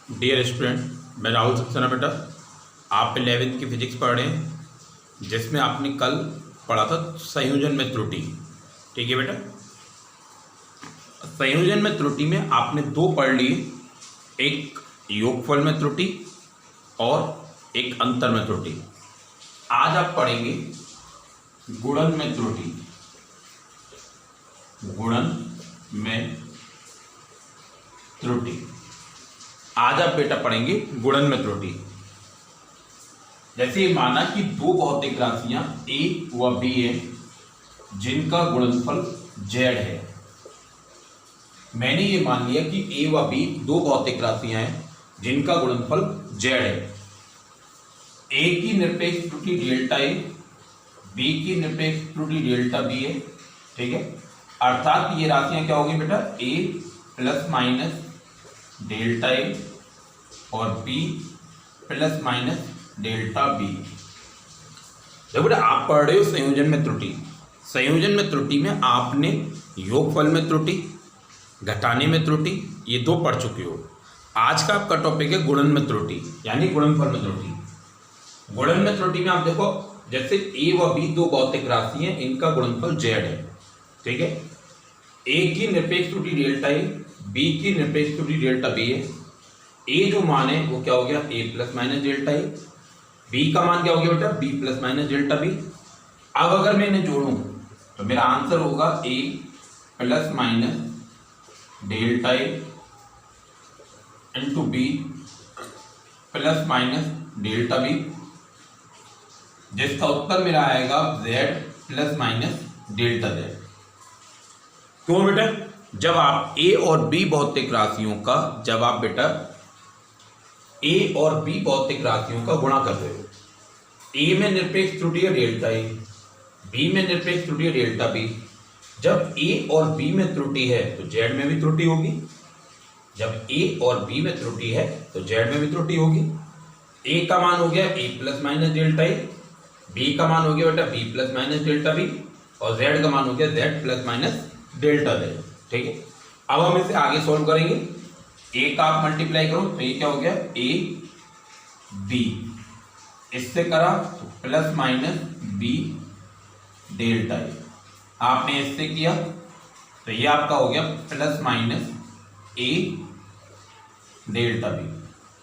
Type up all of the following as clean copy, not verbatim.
Dear student, मैं राहुल सक्सेना बेटा। आप 11वीं की फिजिक्स पढ़ रहे हैं, जिसमें आपने कल पढ़ा था संयोजन में त्रुटि। ठीक है बेटा, संयोजन में त्रुटि में आपने दो पढ़ लिए, एक योगफल में त्रुटि और एक अंतर में त्रुटि। आज आप पढ़ेंगे गुणन में त्रुटि। गुणन में त्रुटि आज आप बेटा पढ़ेंगे गुणन में त्रुटि। जैसे माना कि दो भौतिक राशियां a व b है, जिनका गुणनफल z है। मैंने ये मान लिया कि a व b दो भौतिक राशियां हैं जिनका गुणनफल z है। a की निरपेक्ष त्रुटि डेल्टा a, b की निरपेक्ष त्रुटि डेल्टा b है। ठीक है, अर्थात ये राशियां क्या होगी बेटा, a plus minus delta A और b plus minus delta B. देखो बेटा, आप पढ़ रहे हो संयोजन में त्रुटि। संयोजन में त्रुटि में आपने योगफल में त्रुटि, घटाने में त्रुटि, ये दो पढ़ चुके हो। आज का आपका टॉपिक है गुणन में त्रुटि, यानी गुणनफल में त्रुटि। गुणन में त्रुटि में आप देखो, जैसे a व b दो भौतिक राशि हैं, इनका गुणनफल z है। ठीक है, a की निरपेक्ष त्रुटि डेल्टा ए, b की निरपेक्ष त्रुटि डेल्टा b है। a जो मान है वो क्या हो गया, a plus minus delta A. b का मान क्या हो गया बेटा, b plus minus delta b। अब अगर मैं इन्हें जोड़ूं तो मेरा आंसर होगा a plus minus delta A into b plus minus delta b, जिसका उत्तर मेरा आएगा z plus minus delta z। क्यों बेटा, जब आप a और b भौतिक राशियों का, जब आप बेटा a और b भौतिक राशियों का गुणा कर रहे हो, a में निरपेक्ष त्रुटि है डेल्टा a, b में निरपेक्ष त्रुटि है डेल्टा b। जब a और b में त्रुटि है तो z में भी त्रुटि होगी। जब a और b में त्रुटि है तो z में भी त्रुटि होगी। a का मान हो गया a plus minus delta a, b का मान हो गया बेटा b plus minus delta b, और z का मान हो गया z plus minus delta z। ठीक है, अब हम इसे आगे सॉल्व करेंगे। a का आप मल्टीप्लाई करो तो ये क्या हो गया, a b, इससे करा तो plus minus b delta a। आपने इससे किया तो ये आपका हो गया plus minus a delta b।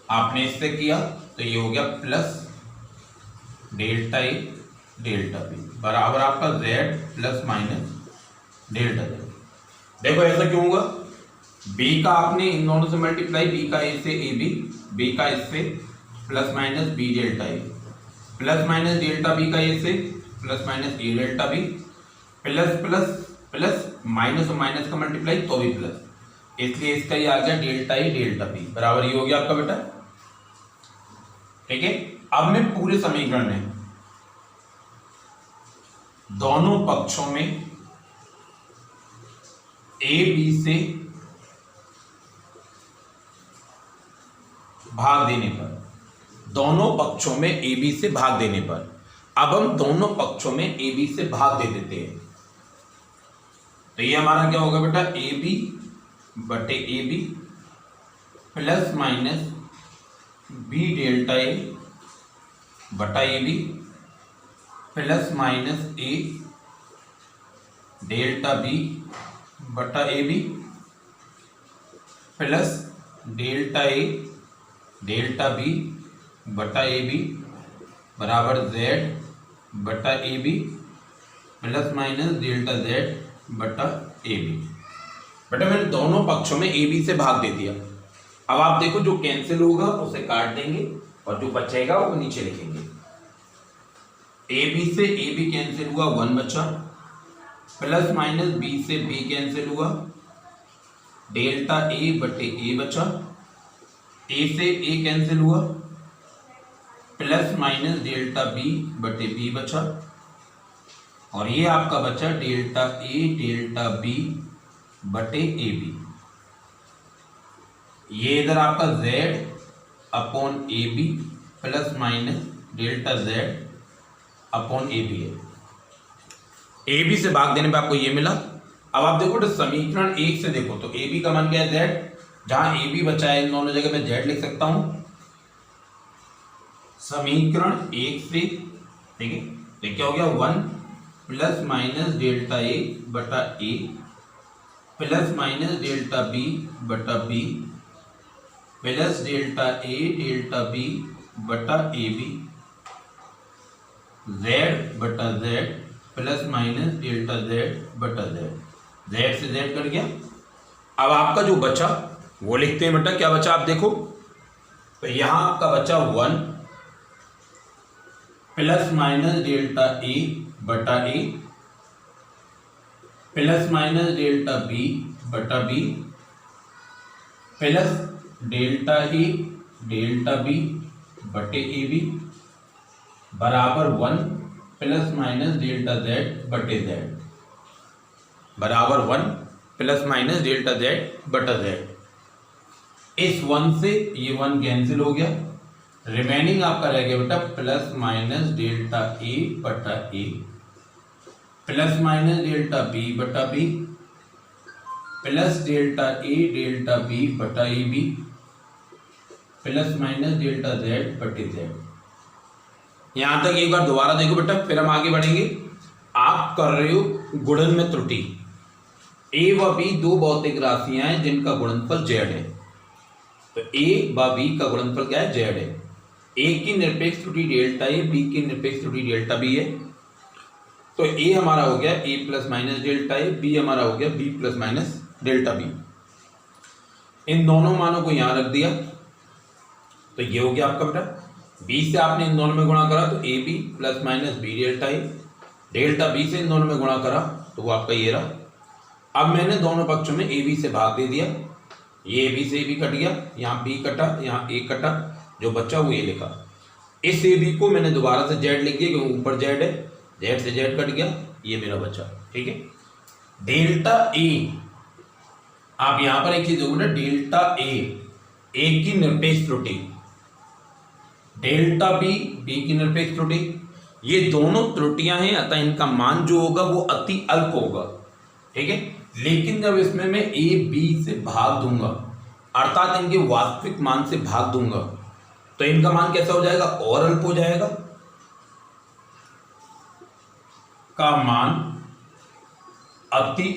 आपने इससे किया तो ये हो गया plus delta a delta b बराबर आपका z plus minus delta z। देखो ऐसा क्यों होगा, b का आपने इन दोनों से मल्टीप्लाई, b का a से ab, b का इससे plus minus b delta a, plus minus delta b का a से plus minus a delta b, plus plus plus minus और माइनस का मल्टीप्लाई तो भी प्लस, इसलिए इसका ये आ गया डेल्टा a डेल्टा b बराबर ये हो गया आपका बेटा। ठीक है, अब मैं पूरे समीकरण में दोनों पक्षों में a b से भाग देने पर, दोनों पक्षों में a b से भाग देने पर, अब हम दोनों पक्षों में a b से भाग दे देते हैं। तो ये हमारा क्या होगा बेटा, a b बटे a b plus minus b delta a बटा a b plus minus a delta b बटा A B plus delta A delta B बटा ए बी बराबर z बटा A B plus minus delta z बटा A B. बेटा मैंने दोनों पक्षों में ए बी से भाग दे दिया। अब आप देखो, जो कैंसिल होगा उसे काट देंगे और जो बचेगा वो नीचे लिखेंगे। ए बी से ए बी कैंसिल हुआ, 1 बचा, प्लस माइनस b से b कैंसिल हुआ, डेल्टा a बटे a बचा, a से a कैंसिल हुआ, प्लस माइनस डेल्टा b बटे b बचा, और ये आपका बचा डेल्टा a डेल्टा b बटे a b। ये इधर आपका z upon a b plus minus delta z upon a b है। ए बी से भाग देने पे आपको ये मिला। अब आप देखो तो समीकरण 1 से देखो तो ए बी का मान क्या है, z, जहां ए बी बचा है इन दोनों जगह मैं जेड लिख सकता हूं। समीकरण 1 से, ठीक है, तो क्या हो गया 1 प्लस माइनस डेल्टा ए बटा A plus minus delta B बटा B plus delta A delta B बटा ए बी जेड बटा Z plus minus delta Z बटा जेड, जेड से जेड कट गया। अब आपका जो बचा वो लिखते हैं बेटा, क्या बचा आप देखो, तो यहां आपका बचा 1 प्लस माइनस डेल्टा ए बटा A plus minus delta B बटा B plus delta A delta B बटे ए बी बराबर 1 प्लस माइनस डेल्टा जेड बटे जेड बराबर 1 प्लस माइनस डेल्टा जेड बटा जेड। इस 1 से ये 1 कैंसिल हो गया, रिमेनिंग आपका रह गया बेटा प्लस माइनस डेल्टा ए बटा A plus minus delta B बटा B plus delta A delta B बटा A B plus minus delta Z बटे जेड। यहां तक एक बार दोबारा देखो बेटा, फिर हम आगे बढ़ेंगे। आप कर रहे हो गुणन में त्रुटि, ए व बी दो भौतिक राशियां हैं जिनका गुणनफल जेड है, तो ए व बी का गुणनफल क्या है, जेड है। ए की निरपेक्ष त्रुटि डेल्टा ए, बी की निरपेक्ष त्रुटि डेल्टा बी है, तो ए हमारा हो गया A plus minus delta A, B हमारा हो गया B plus minus delta B. इन दोनों मानों को यहां रख दिया तो ये हो गया आपका बेटा, बी से आपने इन दोनों में गुणा करा तो A B plus minus B delta A, delta B से इन दोनों में गुणा करा तो वो आपका ये रहा। अब मैंने दोनों पक्षों में ए बी से भाग दे दिया, ये ए बी से ए बी कट गया, यहाँ बी कटा, यहाँ ए कटा, जो बच्चा वो ये लिखा। इस ए बी को मैंने दोबारा से जेड लिख दिया क्योंकि ऊपर जेड है, जेड से जेड कट गया, ये मेरा बच्चा, ठीक है। डेल्टा ए, आप यहां पर एक चीज देखो ना, डेल्टा ए की निरपेक्ष त्रुटि, डेल्टा बी की निरपेक्ष त्रुटि, ये दोनों त्रुटियां हैं, अतः इनका मान जो होगा वो अति अल्प होगा, ठीक है। लेकिन जब इसमें मैं ए बी से भाग दूंगा, अर्थात इनके वास्तविक मान से भाग दूंगा, तो इनका मान कैसा हो जाएगा, और अल्प हो जाएगा, का मान अति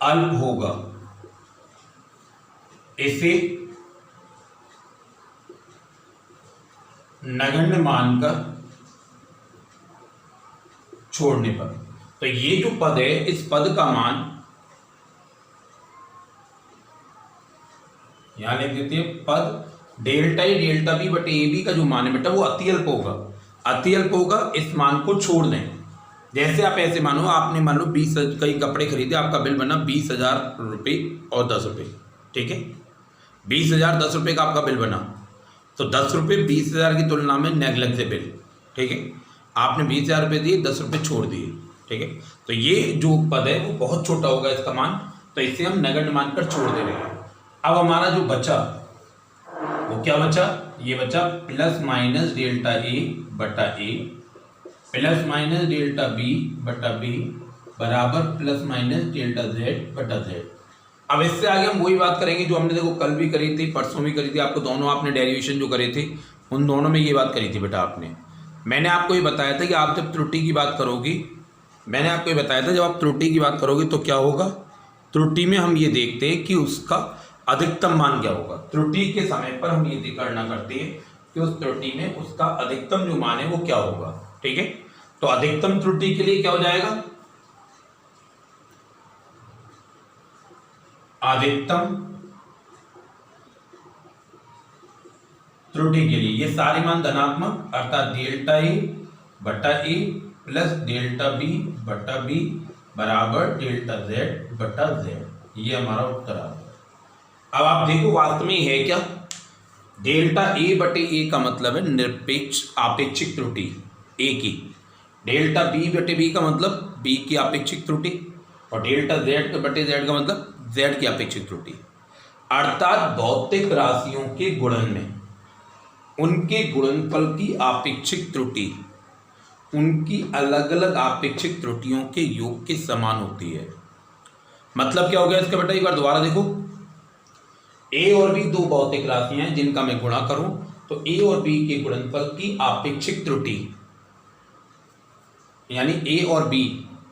अल्प होगा। इसे नगण्य मानकर छोड़ने पर, तो ये जो पद है इस पद का मान यहां लिख देते हैं, पद डेल्टा ए डेल्टा बी बटे ए बी का जो मान है बेटा वो अति अल्प होगा, अति अल्प होगा, इस मान को छोड़ दें। जैसे आप ऐसे मानो, आपने मान लो 20 कई कपड़े खरीदे, आपका बिल बना 20,000 रुपये और 10 रुपये, ठीक है, 20,000 10 रुपये का आपका बिल बना, तो 10 रुपये 20,000 की तुलना में नेग्लिजिबल, ठीक है, आपने 20,000 रुपये दिए, 10 रुपये छोड़ दिए, ठीक है, तो ये जो पद है वो बहुत छोटा होगा इसका मान, तो इसे हम नगण्य मानकर छोड़ दे रहे हैं। अब हमारा जो बचा वो क्या बचा, ये बचा प्लस माइनस डेल्टा ए बटा A plus minus delta B बटा बी बराबर प्लस माइनस डेल्टा जेड बटा जेड। अब इससे आगे हम वही बात करेंगे जो हमने देखो कल भी करी थी, परसों भी करी थी, आपको दोनों आपने डेरिवेशन जो करे थे उन दोनों में ये बात करी थी बेटा। आपने, मैंने आपको ये बताया था कि आप जब त्रुटि की बात करोगी, मैंने आपको ये बताया था जब आप त्रुटि की बात करोगे तो क्या होगा, त्रुटि में हम ये देखते हैं कि उसका अधिकतम मान क्या होगा। त्रुटि के समय पर हम ये गणना करते हैं कि उस त्रुटि में उसका अधिकतम जो मान है वो क्या होगा, ठीक है। तो अधिकतम त्रुटि के लिए क्या हो जाएगा, अधिकतम त्रुटि के लिए ये सारे मान धनात्मक, अर्थात डेल्टा ए बटा ए प्लस डेल्टा बी बटा बी बराबर डेल्टा जेड बटा जेड, ये हमारा उत्तर आ गया। अब आप देखो वास्तव में है क्या, डेल्टा ए बटे ए का मतलब है निरपेक्ष आपेक्षिक त्रुटि ए की, डेल्टा बी बटे बी का मतलब बी की आपेक्षिक त्रुटि, और डेल्टा जेड बटे जेड का मतलब जेड की आपेक्षिक त्रुटि। अर्थात भौतिक राशियों के गुणन में उनके गुणनफल की आपेक्षिक त्रुटि उनकी अलग अलग आपेक्षिक त्रुटियों के योग के समान होती है। मतलब क्या हो गया इसका बेटा, एक बार दोबारा देखो, ए और बी दो भौतिक राशियां हैं जिनका मैं गुणा करूं तो ए और बी के गुणनफल की आपेक्षिक त्रुटि, यानी ए और बी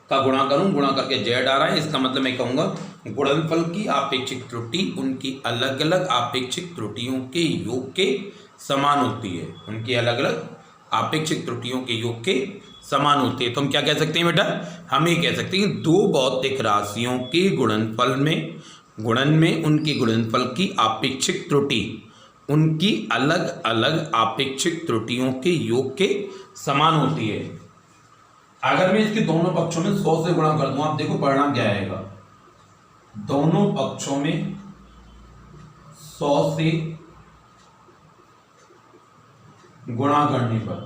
का गुणा करूं, गुणा करके जेड आ रहा है, इसका मतलब मैं कहूंगा गुणनफल की आपेक्षिक त्रुटि उनकी अलग अलग आपेक्षिक त्रुटियों के योग के समान होती है, उनकी अलग अलग आपेक्षिक त्रुटियों के योग के समान होती है। तो हम क्या कह सकते हैं बेटा, हम ये कह सकते हैं दो भौतिक राशियों के गुणनफल में, गुणन में उनके गुणनफल की आपेक्षिक त्रुटि उनकी अलग अलग आपेक्षिक त्रुटियों के योग के समान होती है। अगर मैं इसके दोनों पक्षों में 100 से गुणा कर दूं, आप देखो परिणाम क्या आएगा, दोनों पक्षों में 100 से गुणा करने पर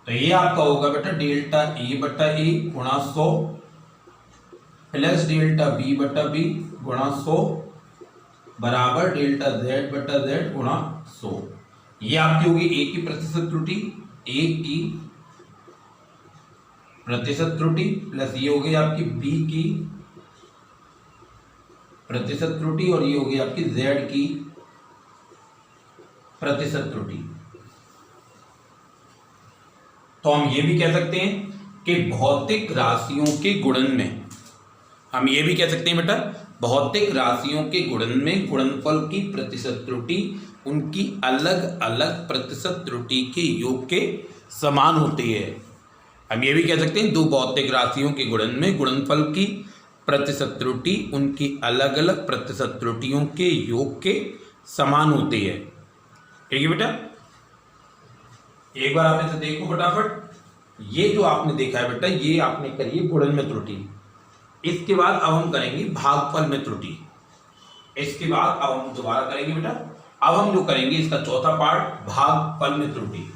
तो ये आपका होगा बेटा डेल्टा ए बटा ए गुणा 100 प्लस डेल्टा बी बटा बी गुणा 100 बराबर डेल्टा जेड बटा जेड गुणा 100। ये आपकी होगी ए की प्रतिशत त्रुटि, ए की प्रतिशत त्रुटि प्लस ये हो गई आपकी बी की प्रतिशत त्रुटि और ये हो गई आपकी जेड की प्रतिशत त्रुटि। तो हम ये भी कह सकते हैं कि भौतिक राशियों के गुणन में, हम ये भी कह सकते हैं बेटा भौतिक राशियों के गुणन में गुणनफल की प्रतिशत त्रुटि उनकी अलग अलग प्रतिशत त्रुटि के योग के समान होती है। हम ये भी कह सकते हैं दो भौतिक राशियों के गुणन में गुणनफल की प्रतिशत त्रुटि उनकी अलग अलग प्रतिशत त्रुटियों के योग के समान होती है। ठीक है बेटा, एक बार आप इसे देखो फटाफट। ये जो आपने देखा है बेटा, ये आपने करी है गुणन में त्रुटि। इसके बाद अब हम करेंगे भागफल में त्रुटि। इसके बाद अब हम दोबारा करेंगे बेटा, अब हम जो करेंगे इसका चौथा पार्ट भागफल में त्रुटि।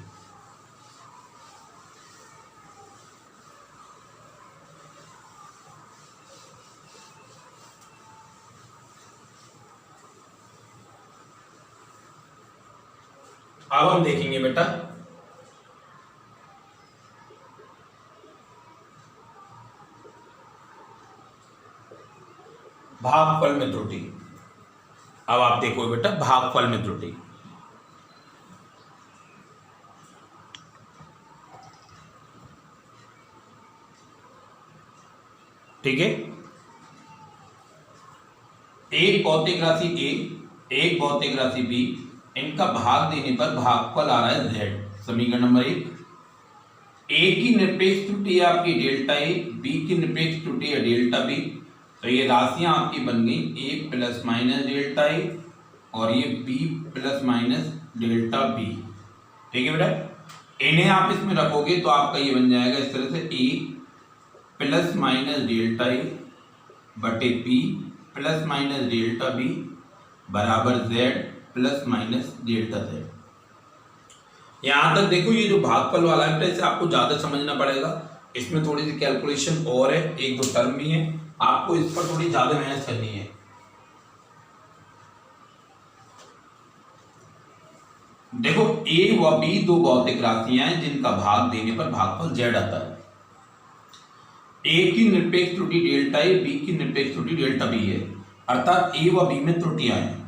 अब हम देखेंगे बेटा भागफल में त्रुटि। अब आप देखो बेटा भागफल में त्रुटि। ठीक है, एक भौतिक राशि ए, एक भौतिक राशि बी, इनका भाग देने पर भागफल आ रहा है जेड। समीकरण नंबर 1, ए की निरपेक्ष त्रुटि है आपकी डेल्टा ए, बी की निरपेक्ष त्रुटि है डेल्टा बी। तो ये राशियां आपकी बन गई A plus minus delta A और ये B plus minus delta B. ठीक है बेटा, इन्हें आप इसमें रखोगे तो आपका ये बन जाएगा इस तरह से A plus minus delta A बटे B plus minus delta B बराबर Z plus minus delta Z. यहां तक देखो ये जो भागफल वाला है इसे आपको ज्यादा समझना पड़ेगा, इसमें थोड़ी सी कैलकुलेशन और है, एक दो टर्म भी है, आपको इस पर थोड़ी ज्यादा मेहनत करनी है। देखो ए व बी दो भौतिक राशियां हैं जिनका भाग देने पर भागफल जेड आता है। ए की निरपेक्ष त्रुटि डेल्टा ए, बी की निरपेक्ष त्रुटि डेल्टा बी है, अर्थात ए व बी में त्रुटियां हैं।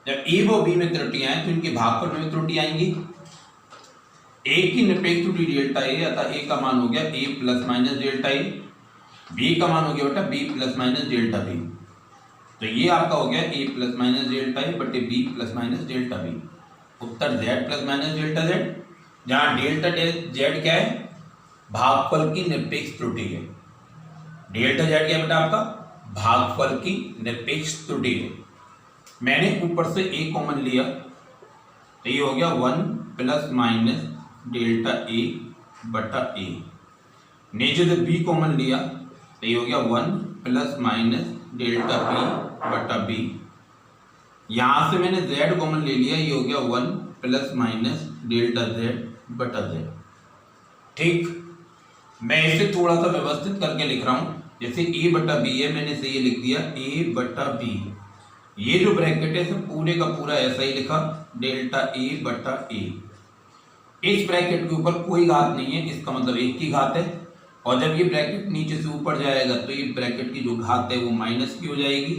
जब ए व बी में त्रुटियां हैं तो इनके भागफल में त्रुटि आएंगी। ए की निरपेक्ष त्रुटि डेल्टा ए, अर्थात ए का मान हो गया A plus minus delta A, B का मान हो गया बेटा B plus minus delta B. तो ये आपका हो गया A plus minus delta A बटे B plus minus delta B. उत्तर Z plus minus delta Z, जहां डेल्टा जेड क्या है, भागफल की निरपेक्ष त्रुटि है। डेल्टा जेड क्या है बेटा आपका, भागफल की निरपेक्ष त्रुटि है। मैंने ऊपर से ए कॉमन लिया तो ये हो गया 1 प्लस माइनस डेल्टा ए बटा ए। नीचे से बी कॉमन लिया तो ये हो गया 1 प्लस माइनस डेल्टा बी बटा बी। यहां से मैंने z कॉमन ले लिया, ये हो गया 1 प्लस माइनस डेल्टा z बटा z। ठीक, मैं इसे थोड़ा सा व्यवस्थित करके लिख रहा हूं, जैसे a बटा बी है मैंने इसे ये लिख दिया a बटा बी। ये जो ब्रैकेट है पूरे का पूरा ऐसा ही लिखा डेल्टा a बटा a। इस ब्रैकेट के ऊपर कोई घात नहीं है, इसका मतलब एक की घात है, और जब ये ब्रैकेट नीचे से ऊपर जाएगा तो ये ब्रैकेट की जो घात है वो माइनस की हो जाएगी।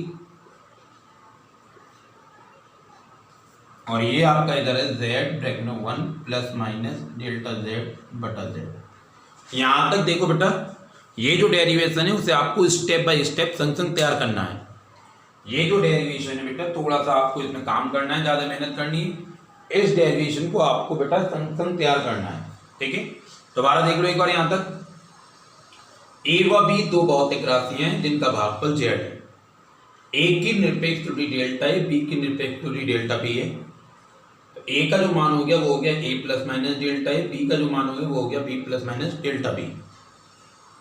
और ये आपका इधर है z ब्रैकेट में 1 प्लस माइनस डेल्टा z बटा z। यहाँ तक देखो बेटा, ये जो डेरिवेशन है उसे आपको स्टेप बाय स्टेप संग संग तैयार करना है। ये जो डेरिवेशन है बेटा थोड़ा सा आपको इसमें काम करना है, ज़्यादा मेहनत करनी है। इस डेरिवेशन को आपको बेटा संग संग तैयार करना है, ठीक है। दोबारा देख लो एक बार यहाँ तक। ए व बी दो भौतिक राशियां हैं जिनका भागफल z है। ए की निरपेक्ष त्रुटि डेल्टा है, बी की निरपेक्ष त्रुटि डेल्टा बी है। तो ए का जो मान हो गया वो हो गया ए प्लस माइनस डेल्टा है, बी का जो मान हो गया वो हो गया B plus minus delta B.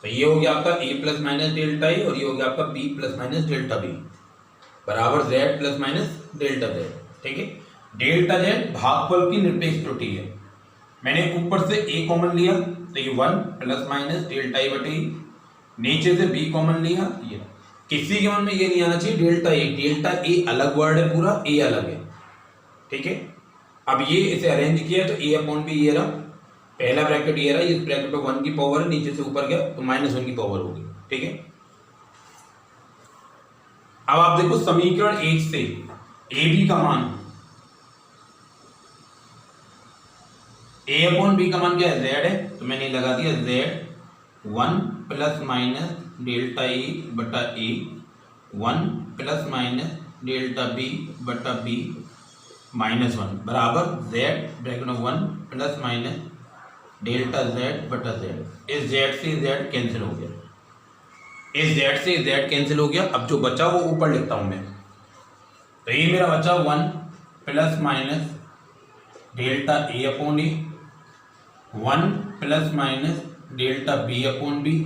तो ये हो गया आपका ए प्लस माइनस डेल्टा है और ये हो गया आपका B plus minus delta B बराबर z plus minus delta z, ठीक है। डेल्टा z भागफल की निरपेक्ष त्रुटि है। मैंने ऊपर से a कॉमन लिया तो ये 1 प्लस माइनस डेल्टा ए बटे, नीचे से b कॉमन लिया, ये किसी के मन में ये नहीं आना चाहिए डेल्टा ए अलग वर्ड है, पूरा a अलग है, ठीक है। अब ये इसे अरेंज किया तो a अपॉन बी ये रहा, पहला ब्रैकेट ये रहा, इस ब्रैकेट पे 1 की पावर है, नीचे से ऊपर गया तो -1 की पावर होगी, ठीक है। अब आप देखो समीकरण 1 से ए बी का मान, ए अपॉन बी का मान क्या है z है, तो मैंने लगा दिया z 1 plus minus delta A बटा ए, 1 प्लस माइनस डेल्टा बी बटा बी -1 बराबर z ब्रैकेट में 1 प्लस माइनस डेल्टा z बटा z। इस z से z कैंसिल हो गया, इस z से z कैंसिल हो गया। अब जो बचा वो ऊपर लिखता हूं मैं, तो ये मेरा बचा 1 plus minus delta A upon A, 1 plus minus delta B upon B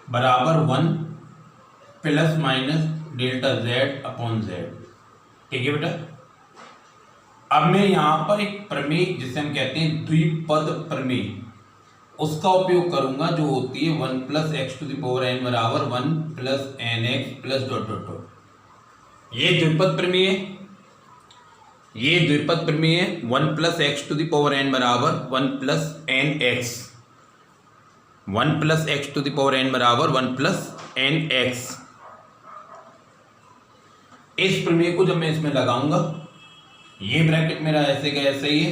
बराबर 1 plus minus delta z upon z, ठीक है बेटा। अब मैं यहाँ पर एक प्रमेय जिसे हम कहते हैं द्विपद प्रमेय, उसका उपयोग करूंगा, जो होती है 1 plus x to the power n बराबर 1 plus N X plus dot dot dot. ये द्विपद प्रमेय है, ये द्विपद प्रमेय है। 1 plus x to the power n बराबर 1 plus N X, 1 plus x to the power n बराबर 1 प्लस एन एक्स। इस प्रमेय को जब मैं इसमें लगाऊंगा, ये ब्रैकेट मेरा ऐसे का ऐसे ही है,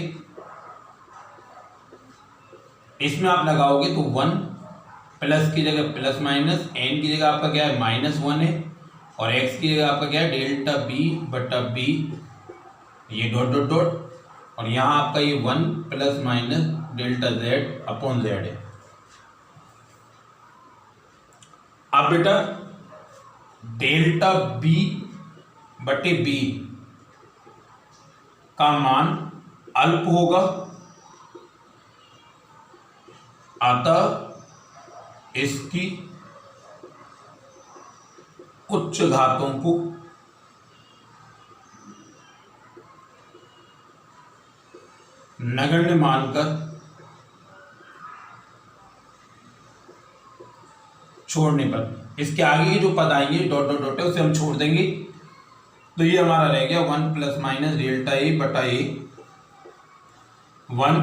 इसमें आप लगाओगे तो 1 प्लस की जगह प्लस माइनस, एन की जगह आपका क्या है -1 है, और एक्स की जगह आपका क्या है डेल्टा बी बटा बी, ये डॉट डॉट डॉट, और यहाँ आपका ये 1 plus minus delta z upon z है। अब बेटा डेल्टा बी बटे बी का मान अल्प होगा, अतः इसकी उच्च घातों को नगण्य मानकर छोड़ने पर, इसके आगे जो पद आएंगे डॉट डॉट डॉट है उसे हम छोड़ देंगे, तो ये हमारा रह गया 1 प्लस माइनस डेल्टा ए बटा ए, 1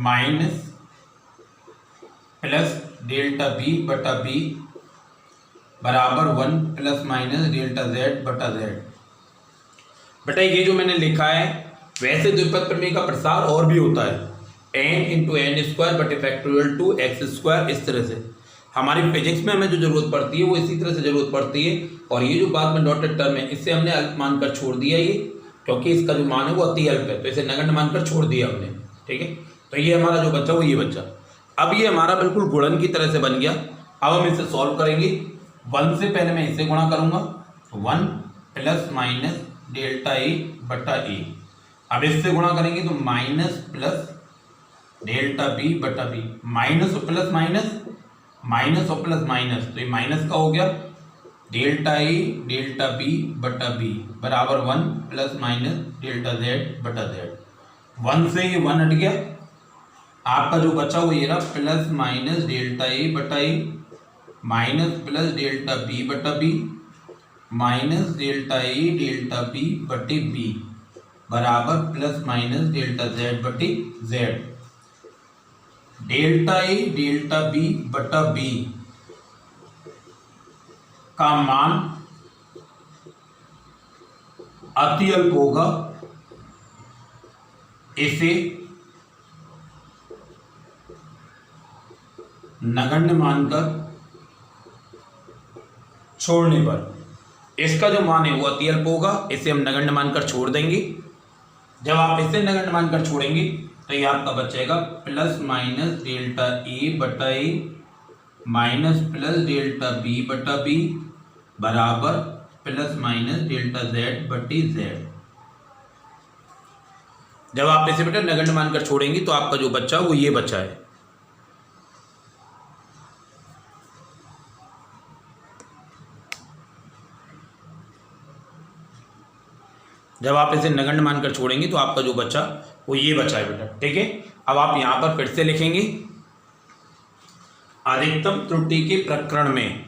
माइनस प्लस डेल्टा बी बटा बी बराबर 1 प्लस माइनस डेल्टा z बटा z। बेटा ये जो मैंने लिखा है, वैसे द्विपद प्रमेय का प्रसार और भी होता है, n इंटू एन स्क्वायर बटे फैक्टोरियल 2x², इस तरह से। हमारी फिजिक्स में हमें जो जरूरत पड़ती है वो इसी तरह से जरूरत पड़ती है। और ये जो बाद में डॉटेड टर्म है, इससे हमने अल्प मानकर छोड़ दिया ये, क्योंकि इसका जो मान है वो अति अल्प है, तो इसे नगण्य मानकर छोड़ दिया हमने, ठीक है। तो ये हमारा जो बच्चा वो ये बच्चा, अब ये हमारा बिल्कुल गुणन की तरह से बन गया। अब हम इसे सॉल्व करेंगे। 1 से पहले मैं इसे गुणा करूंगा, 1 प्लस माइनस डेल्टा ए बटा ए। अब इससे गुणा करेंगे तो माइनस प्लस डेल्टा बी बटा बी, माइनस और प्लस माइनस, माइनस और प्लस माइनस, तो ये माइनस का हो गया डेल्टा ए डेल्टा बी बटा बी बराबर 1 प्लस माइनस डेल्टा जेड बटा जेड। 1 से ये 1 हट गया, आपका जो बचा वो ये रहा प्लस माइनस डेल्टा ए बटा ए माइनस प्लस डेल्टा बी बटा B minus delta A delta B बटे बी बराबर प्लस माइनस डेल्टा जेड बटे Z. Delta A delta B बटा बी का मान अति अल्प होगा इसे नगण्य मानकर छोड़ने पर, इसका जो मान है वो अति अल्प होगा, इसे हम नगण्य मानकर छोड़ देंगे। जब आप इसे नगण्य मानकर छोड़ेंगे तो ये आपका बचेगा प्लस माइनस डेल्टा ए बटा ए माइनस प्लस डेल्टा बी बटा बी बराबर प्लस माइनस डेल्टा जेड बटी जेड। जब आप इसे बेटा नगण्य मानकर छोड़ेंगे तो आपका जो बच्चा वो ये बचा है। जब आप इसे नगण्य मानकर छोड़ेंगे तो आपका जो बचा वो ये बचा है बेटा, ठीक है। अब आप यहां पर फिर से लिखेंगे अधिकतम त्रुटि के प्रकरण में।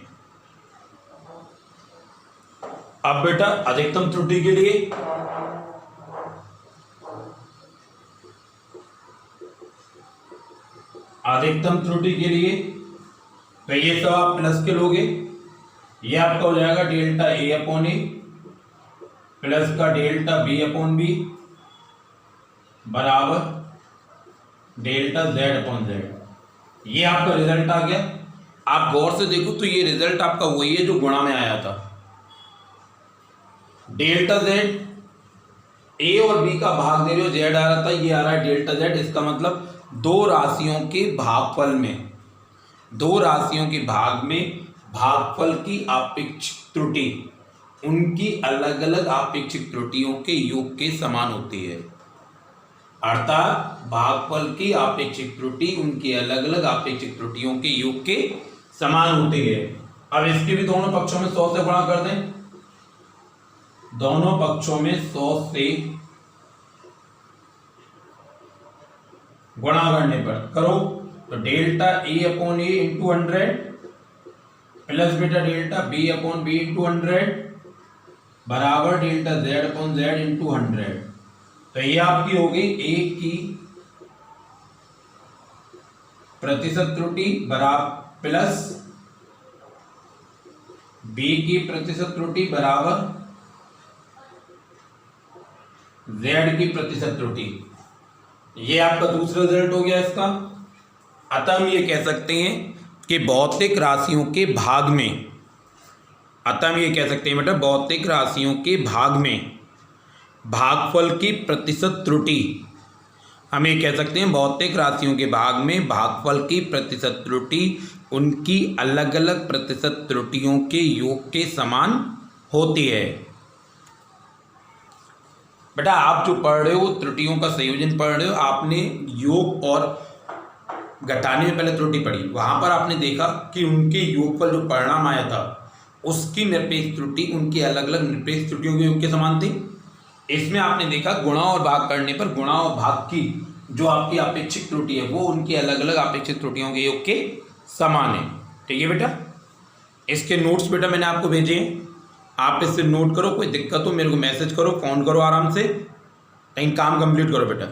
अब बेटा अधिकतम त्रुटि के लिए तो ये सब आप प्लस के लोगे, ये आपका हो जाएगा delta A upon A plus का डेल्टा बी अपॉन बी बराबर डेल्टा जेड अपॉन जेड। ये आपका रिजल्ट आ गया। आप गौर से देखो तो ये रिजल्ट आपका वही है जो गुणा में आया था। डेल्टा जेड ए और बी का भाग दे रहे हो, जेड आ रहा था, ये आ रहा है डेल्टा जेड। इसका मतलब दो राशियों के भागफल में, दो राशियों के भाग में भागफल की आपेक्षिक त्रुटि उनकी अलग अलग आपेक्षिक त्रुटियों के योग के समान होती है। अर्थात भागफल की आपेक्षिक त्रुटि उनकी अलग अलग आपेक्षिक त्रुटियों के योग के समान होती है। अब इसके भी दोनों पक्षों में 100 से गुणा कर दें। दोनों पक्षों में 100 से गुणा करने पर करो तो delta A upon A into 100 plus बेटा delta B upon B into 100 बराबर delta Z upon Z into 100। तो ये आपकी हो गई ए की प्रतिशत त्रुटि बराबर प्लस बी की प्रतिशत त्रुटि बराबर जेड की प्रतिशत त्रुटि। ये आपका दूसरा रिजल्ट हो गया इसका। अतः हम ये कह सकते हैं कि भौतिक राशियों के भाग में, अतः हम ये कह सकते हैं बेटा भौतिक राशियों के भाग में भागफल की प्रतिशत त्रुटि, हम ये कह सकते हैं भौतिक राशियों के भाग में भागफल की प्रतिशत त्रुटि उनकी अलग अलग प्रतिशत त्रुटियों के योग के समान होती है। बेटा आप जो पढ़ रहे हो त्रुटियों का संयोजन पढ़ रहे हो, आपने योग और घटाने में पहले त्रुटि पढ़ी, वहां पर आपने देखा कि उनके योगफल जो परिणाम आया था उसकी निरपेक्ष त्रुटि उनकी अलग अलग निरपेक्ष त्रुटियों के योग के समान थी। इसमें आपने देखा गुणा और भाग करने पर गुणा और भाग की जो आपकी अपेक्षित त्रुटि है वो उनकी अलग अलग अपेक्षित त्रुटियों के योग के समान है। ठीक है बेटा, इसके नोट्स बेटा मैंने आपको भेजे हैं, आप इससे नोट करो। कोई दिक्कत हो मेरे को मैसेज करो, फोन करो, आराम से कहीं काम कंप्लीट करो बेटा।